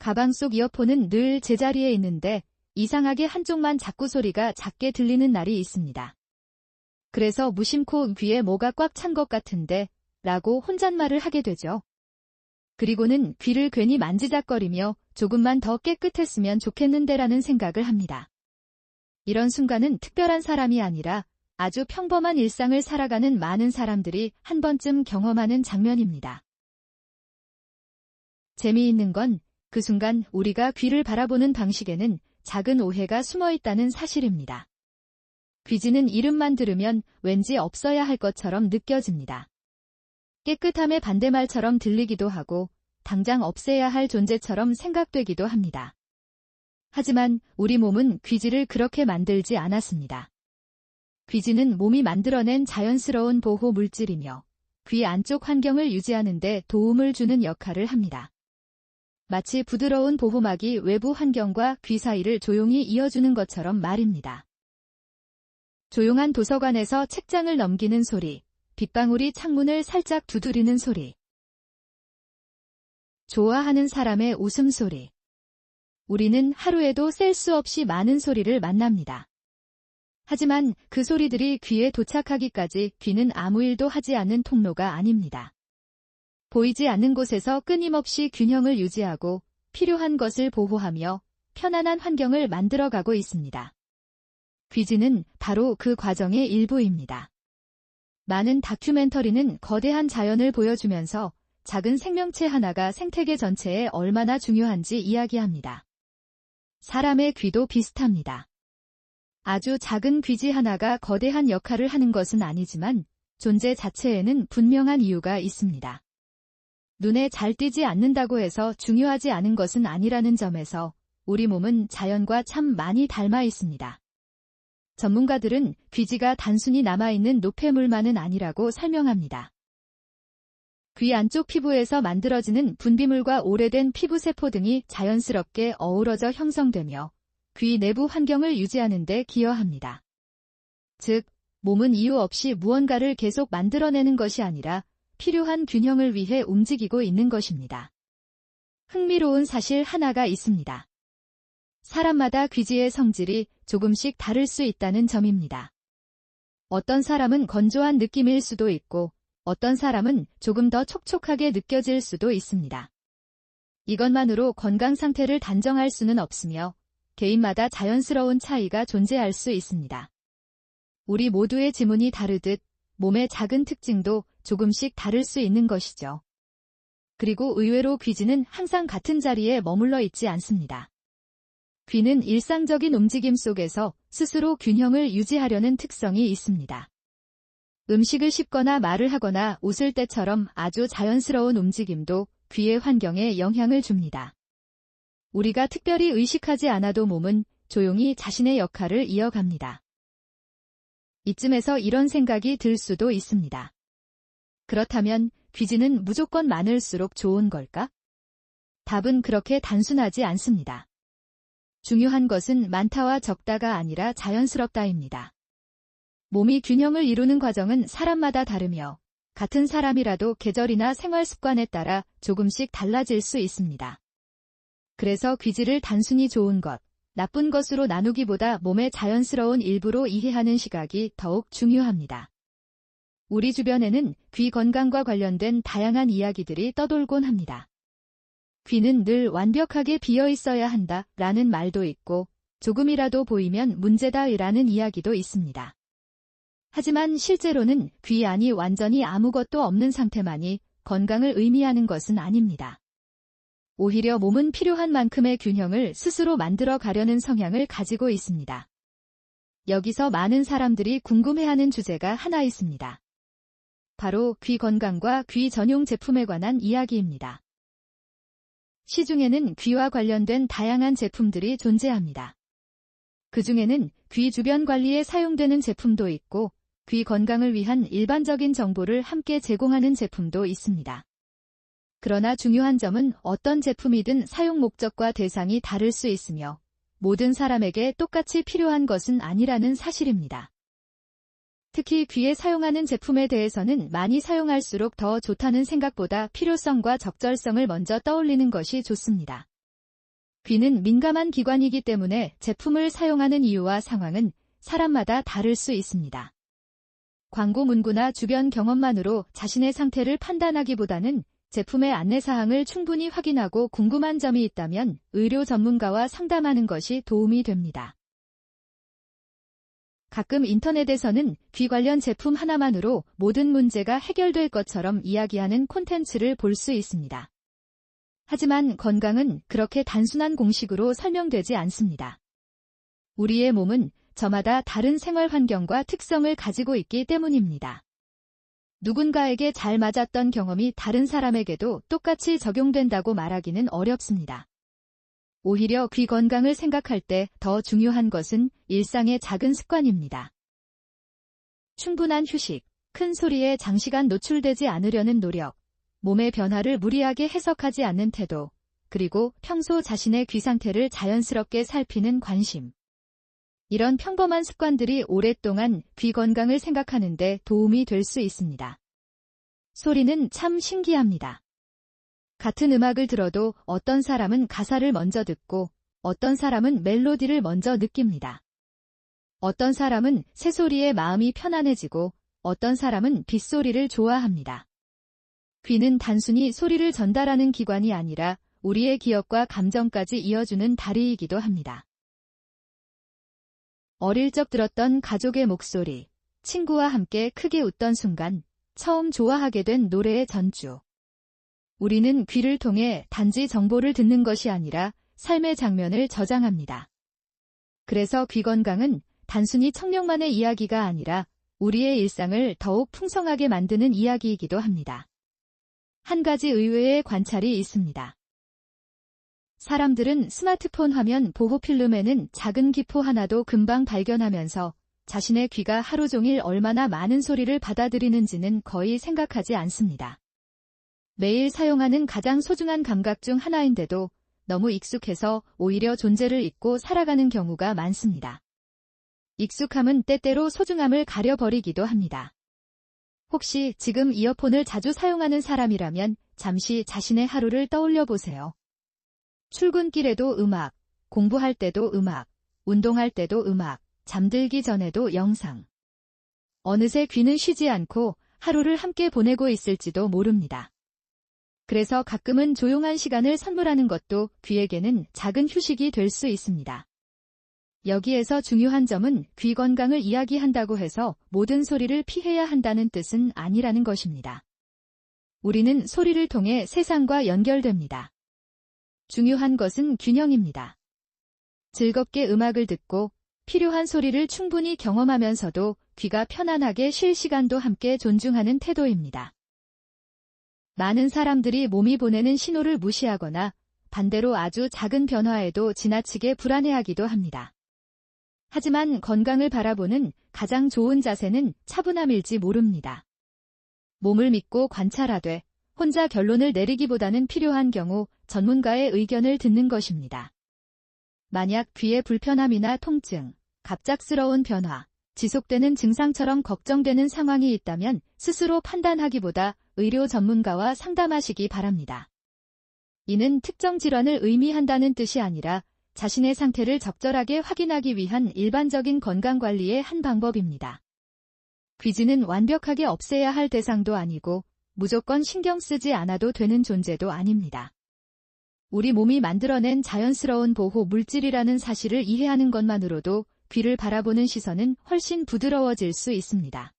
가방 속 이어폰은 늘 제자리에 있는데 이상하게 한쪽만 자꾸 소리가 작게 들리는 날이 있습니다. 그래서 무심코 귀에 뭐가 꽉 찬 것 같은데 라고 혼잣말을 하게 되죠. 그리고는 귀를 괜히 만지작거리며 조금만 더 깨끗했으면 좋겠는데라는 생각을 합니다. 이런 순간은 특별한 사람이 아니라 아주 평범한 일상을 살아가는 많은 사람들이 한 번쯤 경험하는 장면입니다. 재미있는 건 그 순간 우리가 귀를 바라보는 방식에는 작은 오해가 숨어 있다는 사실입니다. 귀지는 이름만 들으면 왠지 없어야 할 것처럼 느껴집니다. 깨끗함의 반대말처럼 들리기도 하고 당장 없애야 할 존재처럼 생각되기도 합니다. 하지만 우리 몸은 귀지를 그렇게 만들지 않았습니다. 귀지는 몸이 만들어낸 자연스러운 보호 물질이며 귀 안쪽 환경을 유지하는 데 도움을 주는 역할을 합니다. 마치 부드러운 보호막이 외부 환경과 귀 사이를 조용히 이어주는 것처럼 말입니다. 조용한 도서관에서 책장을 넘기는 소리, 빗방울이 창문을 살짝 두드리는 소리, 좋아하는 사람의 웃음소리. 우리는 하루에도 셀 수 없이 많은 소리를 만납니다. 하지만 그 소리들이 귀에 도착하기까지 귀는 아무 일도 하지 않는 통로가 아닙니다. 보이지 않는 곳에서 끊임없이 균형을 유지하고 필요한 것을 보호하며 편안한 환경을 만들어가고 있습니다. 귀지는 바로 그 과정의 일부입니다. 많은 다큐멘터리는 거대한 자연을 보여주면서 작은 생명체 하나가 생태계 전체에 얼마나 중요한지 이야기합니다. 사람의 귀도 비슷합니다. 아주 작은 귀지 하나가 거대한 역할을 하는 것은 아니지만 존재 자체에는 분명한 이유가 있습니다. 눈에 잘 띄지 않는다고 해서 중요하지 않은 것은 아니라는 점에서 우리 몸은 자연과 참 많이 닮아 있습니다. 전문가들은 귀지가 단순히 남아있는 노폐물만은 아니라고 설명합니다. 귀 안쪽 피부에서 만들어지는 분비물과 오래된 피부세포 등이 자연스럽게 어우러져 형성되며 귀 내부 환경을 유지하는 데 기여합니다. 즉, 몸은 이유 없이 무언가를 계속 만들어내는 것이 아니라 필요한 균형을 위해 움직이고 있는 것입니다. 흥미로운 사실 하나가 있습니다. 사람마다 귀지의 성질이 조금씩 다를 수 있다는 점입니다. 어떤 사람은 건조한 느낌일 수도 있고 어떤 사람은 조금 더 촉촉하게 느껴질 수도 있습니다. 이것만으로 건강 상태를 단정할 수는 없으며 개인마다 자연스러운 차이가 존재할 수 있습니다. 우리 모두의 지문이 다르듯 몸의 작은 특징도 조금씩 다를 수 있는 것이죠. 그리고 의외로 귀지는 항상 같은 자리에 머물러 있지 않습니다. 귀는 일상적인 움직임 속에서 스스로 균형을 유지하려는 특성이 있습니다. 음식을 씹거나 말을 하거나 웃을 때처럼 아주 자연스러운 움직임도 귀의 환경에 영향을 줍니다. 우리가 특별히 의식하지 않아도 몸은 조용히 자신의 역할을 이어갑니다. 이쯤에서 이런 생각이 들 수도 있습니다. 그렇다면 귀지는 무조건 많을수록 좋은 걸까? 답은 그렇게 단순하지 않습니다. 중요한 것은 많다와 적다가 아니라 자연스럽다입니다. 몸이 균형을 이루는 과정은 사람마다 다르며 같은 사람이라도 계절이나 생활 습관에 따라 조금씩 달라질 수 있습니다. 그래서 귀지를 단순히 좋은 것, 나쁜 것으로 나누기보다 몸의 자연스러운 일부로 이해하는 시각이 더욱 중요합니다. 우리 주변에는 귀 건강과 관련된 다양한 이야기들이 떠돌곤 합니다. 귀는 늘 완벽하게 비어 있어야 한다 라는 말도 있고 조금이라도 보이면 문제다 라는 이야기도 있습니다. 하지만 실제로는 귀 안이 완전히 아무것도 없는 상태만이 건강을 의미하는 것은 아닙니다. 오히려 몸은 필요한 만큼의 균형을 스스로 만들어 가려는 성향을 가지고 있습니다. 여기서 많은 사람들이 궁금해하는 주제가 하나 있습니다. 바로 귀 건강과 귀 전용 제품에 관한 이야기입니다. 시중에는 귀와 관련된 다양한 제품들이 존재합니다. 그 중에는 귀 주변 관리에 사용되는 제품도 있고 귀 건강을 위한 일반적인 정보를 함께 제공하는 제품도 있습니다. 그러나 중요한 점은 어떤 제품이든 사용 목적과 대상이 다를 수 있으며 모든 사람에게 똑같이 필요한 것은 아니라는 사실입니다. 특히 귀에 사용하는 제품에 대해서는 많이 사용할수록 더 좋다는 생각보다 필요성과 적절성을 먼저 떠올리는 것이 좋습니다. 귀는 민감한 기관이기 때문에 제품을 사용하는 이유와 상황은 사람마다 다를 수 있습니다. 광고 문구나 주변 경험만으로 자신의 상태를 판단하기보다는 제품의 안내사항을 충분히 확인하고 궁금한 점이 있다면 의료 전문가와 상담하는 것이 도움이 됩니다. 가끔 인터넷에서는 귀 관련 제품 하나만으로 모든 문제가 해결될 것처럼 이야기하는 콘텐츠를 볼 수 있습니다. 하지만 건강은 그렇게 단순한 공식으로 설명되지 않습니다. 우리의 몸은 저마다 다른 생활 환경과 특성을 가지고 있기 때문입니다. 누군가에게 잘 맞았던 경험이 다른 사람에게도 똑같이 적용된다고 말하기는 어렵습니다. 오히려 귀 건강을 생각할 때 더 중요한 것은 일상의 작은 습관입니다. 충분한 휴식, 큰 소리에 장시간 노출되지 않으려는 노력, 몸의 변화를 무리하게 해석하지 않는 태도, 그리고 평소 자신의 귀 상태를 자연스럽게 살피는 관심. 이런 평범한 습관들이 오랫동안 귀 건강을 생각하는 데 도움이 될 수 있습니다. 소리는 참 신기합니다. 같은 음악을 들어도 어떤 사람은 가사를 먼저 듣고 어떤 사람은 멜로디를 먼저 느낍니다. 어떤 사람은 새소리에 마음이 편안해지고 어떤 사람은 빗소리를 좋아합니다. 귀는 단순히 소리를 전달하는 기관이 아니라 우리의 기억과 감정까지 이어주는 다리이기도 합니다. 어릴 적 들었던 가족의 목소리, 친구와 함께 크게 웃던 순간, 처음 좋아하게 된 노래의 전주. 우리는 귀를 통해 단지 정보를 듣는 것이 아니라 삶의 장면을 저장합니다. 그래서 귀 건강은 단순히 청력만의 이야기가 아니라 우리의 일상을 더욱 풍성하게 만드는 이야기이기도 합니다. 한 가지 의외의 관찰이 있습니다. 사람들은 스마트폰 화면 보호 필름에는 작은 기포 하나도 금방 발견하면서 자신의 귀가 하루 종일 얼마나 많은 소리를 받아들이는지는 거의 생각하지 않습니다. 매일 사용하는 가장 소중한 감각 중 하나인데도 너무 익숙해서 오히려 존재를 잊고 살아가는 경우가 많습니다. 익숙함은 때때로 소중함을 가려버리기도 합니다. 혹시 지금 이어폰을 자주 사용하는 사람이라면 잠시 자신의 하루를 떠올려 보세요. 출근길에도 음악, 공부할 때도 음악, 운동할 때도 음악, 잠들기 전에도 영상. 어느새 귀는 쉬지 않고 하루를 함께 보내고 있을지도 모릅니다. 그래서 가끔은 조용한 시간을 선물하는 것도 귀에게는 작은 휴식이 될 수 있습니다. 여기에서 중요한 점은 귀 건강을 이야기한다고 해서 모든 소리를 피해야 한다는 뜻은 아니라는 것입니다. 우리는 소리를 통해 세상과 연결됩니다. 중요한 것은 균형입니다. 즐겁게 음악을 듣고 필요한 소리를 충분히 경험하면서도 귀가 편안하게 쉴 시간도 함께 존중하는 태도입니다. 많은 사람들이 몸이 보내는 신호를 무시하거나 반대로 아주 작은 변화에도 지나치게 불안해하기도 합니다. 하지만 건강을 바라보는 가장 좋은 자세는 차분함일지 모릅니다. 몸을 믿고 관찰하되 혼자 결론을 내리기보다는 필요한 경우 전문가의 의견을 듣는 것입니다. 만약 귀의 불편함이나 통증, 갑작스러운 변화, 지속되는 증상처럼 걱정되는 상황이 있다면 스스로 판단하기보다 의료 전문가와 상담하시기 바랍니다. 이는 특정 질환을 의미한다는 뜻이 아니라 자신의 상태를 적절하게 확인하기 위한 일반적인 건강관리의 한 방법입니다. 귀지는 완벽하게 없애야 할 대상도 아니고 무조건 신경 쓰지 않아도 되는 존재도 아닙니다. 우리 몸이 만들어낸 자연스러운 보호 물질이라는 사실을 이해하는 것만으로도 귀를 바라보는 시선은 훨씬 부드러워질 수 있습니다.